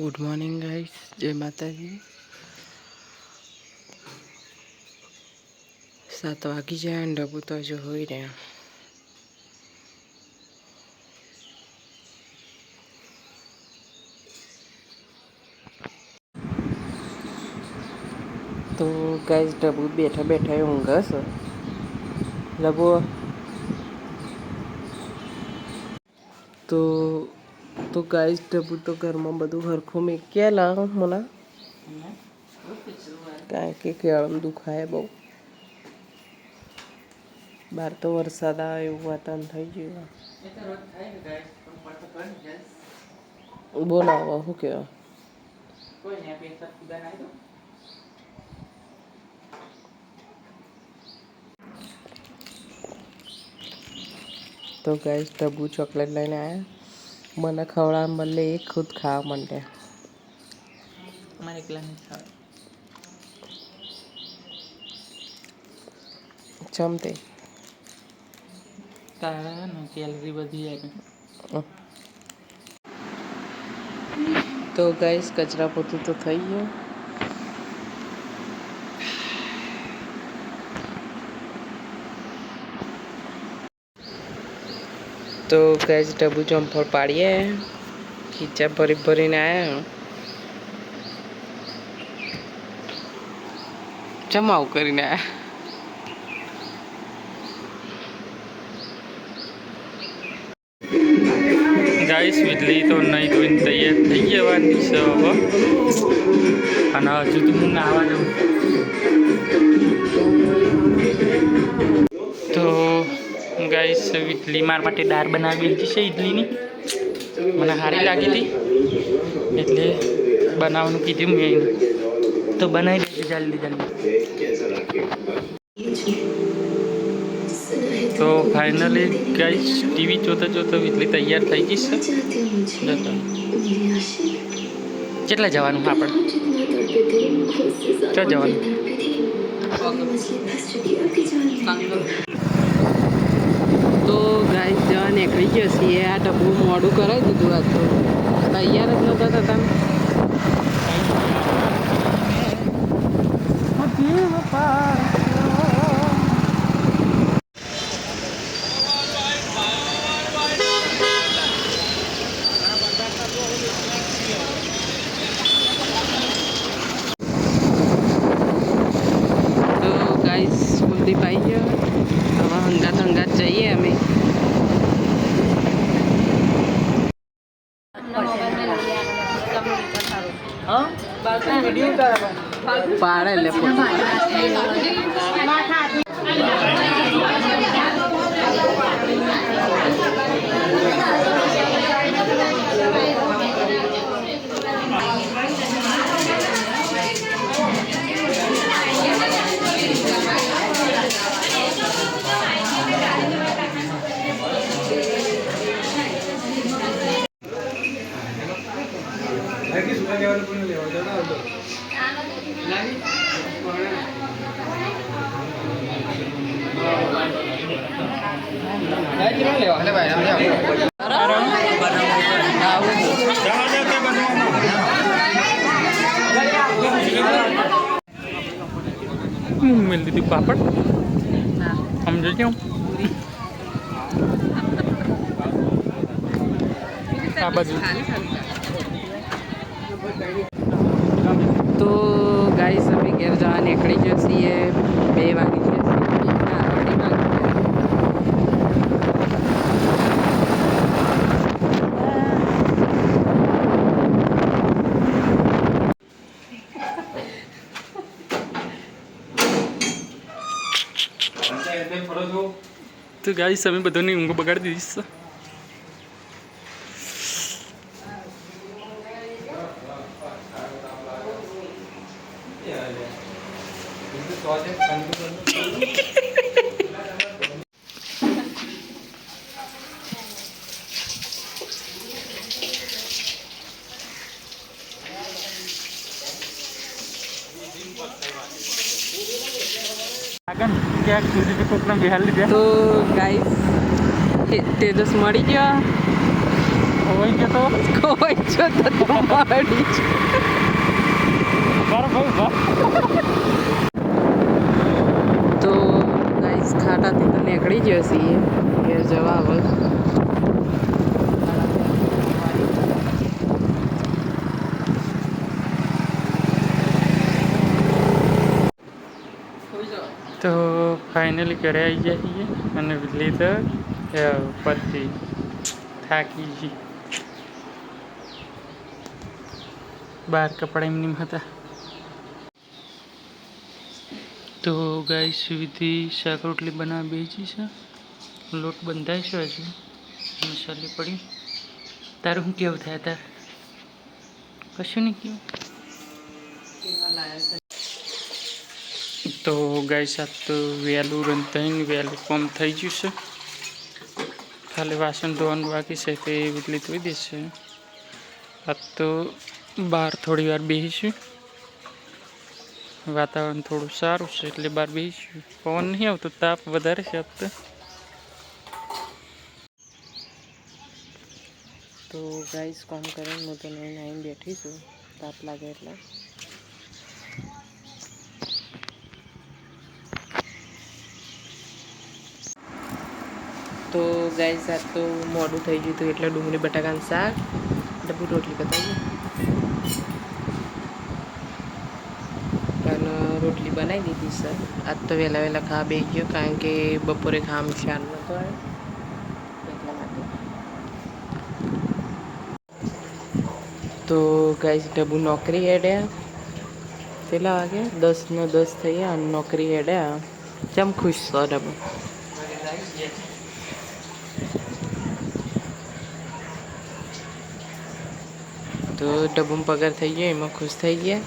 Good morning guys, જય માતાજી। 7 વાગી જાય અને ડબ્બુ તો હજુ હોઈ રહ્યા। તો ગાઈસ ડબ્બુ બેઠા બેઠા ઊંઘે છે। ડબ્બુ તો ગાઈસ ડબ્બુ તો ઘરમાં બધું હરખું મેક્યા મને કારણ કે કેળમ દુખાય બહુ। બહાર તો વરસાદ આવે એવું વાતાવરણ થઈ ગયું। બોલાવો શું કહેવા તો ગાઈસ ડબ્બુ ચોકલેટ લઈને આવ્યા। મને ખવડાવવા બદલે એ ખુદ ખાવા માંડ્યા। અમારે એકલા નહીં ખાવા જમતે તારા ને કેલરી વધી જાય। તો ગાઈસ કચરા પોતું તો થઈ ગયું। તો ગાઈસ ડબ્બુ જમ્પર પાડીએ ખીચા ભરી ભરીને આવ્યા। ચમ આવું કરીને આવ્યા। ગાઈસ વીજળી તો નહીં ધોઈને તૈયાર થઈ જવાની છે હવે અને હજુ તો હું નાવા જાઉં। તો ગાઈસ વીજળી મારા માટે દાળ બનાવેલી છે ઇડલીની, મને સારી લાગી હતી એટલે બનાવવાનું કીધું મેં એને, તો બનાવી દેજે જલ્દી જલ્દી। તો ફાઇનલી ગાઈસ ટીવી જોતા જોતા વીજળી તૈયાર થઈ ગઈ છે। કેટલા જવાનું આપણે ક્યાં જવાનું? તો ગાઈસ જવા નીકળી ગયો છીએ। આ ડબ્બુ મોડું કરાવી દીધું, આજ તો તૈયાર જ નહોતા થતા। તો ગાઈસ કુલદીપ આવી ગયો, હવે હંગાત જઈએ અમે। પાડે લે मिल दी थी पापड़ समझो क्यों તો ગાઈસ અમે ઘેર જવા નીકળી ગયો છીએ। 2 વાગી ગયા છે। तो गाइस हमें बदलने उनको बगाड़ दी इससे क्या तो गाइस तेजस मળી ગયો। ખોવાઈ ગયો તો ખોવાઈ ગયો તો તું મળી જ. મારો ભાઈ ઉભા. તો ગાઈસ ખાટાથી તો નીકળી ગયો છીએ ઘેર જવા હવે. તો ફાઇનલી ઘરે આવી ગયા છીએ અને વીજળી તો પતી થાકી ગઈ. બહાર કપડા એમની હતા. તો ગાઈસ વિધિ શાક રોટલી બનાવવા બેસી છે. લોટ બંધાય છે હજુ મસાલી પડી. તારું શું કેવું થાય તાર? કશું નહીં કેવું. તો ગાઈસ આ તો વહેલું રંધાઈને વહેલું કામ થઈ ગયું છે. ખાલી વાસણ ધોવાનું બાકી છે તે વીજળી ધોઈ દેશે. આ તો બહાર થોડી વાર બેસીશું. વાતાવરણ થોડું સારું છે એટલે બહાર બેસીશું. પવન નહીં આવતો, તાપ વધારે છે આજ તો ગાઈસ કામ કરીને હું તો નહીં આવીને બેઠી છું, તાપ લાગે એટલે. તો ગાઈસ આ તો મોડું થઈ ગયું હતું એટલે ડુંગળી બટાકાનું શાક ડબ્બુ રોટલી બતાવી અને રોટલી બનાવી દીધી સર. આજ તો વહેલા વહેલા ખાવા બેસી ગયો કારણ કે બપોરે ખાવામાં ખ્યાલ નહોતો આવ્યો એટલા માટે. તો ગાઈસ ડબ્બુ નોકરી હેડ્યા. કેટલા વાગે? 10 ને 10 થયા અને નોકરી હેડ્યા. કેમ ખુશ છો ડબ્બુ? તો ડબ્બુમાં પગાર થઈ ગયો એમાં ખુશ થઈ ગયા.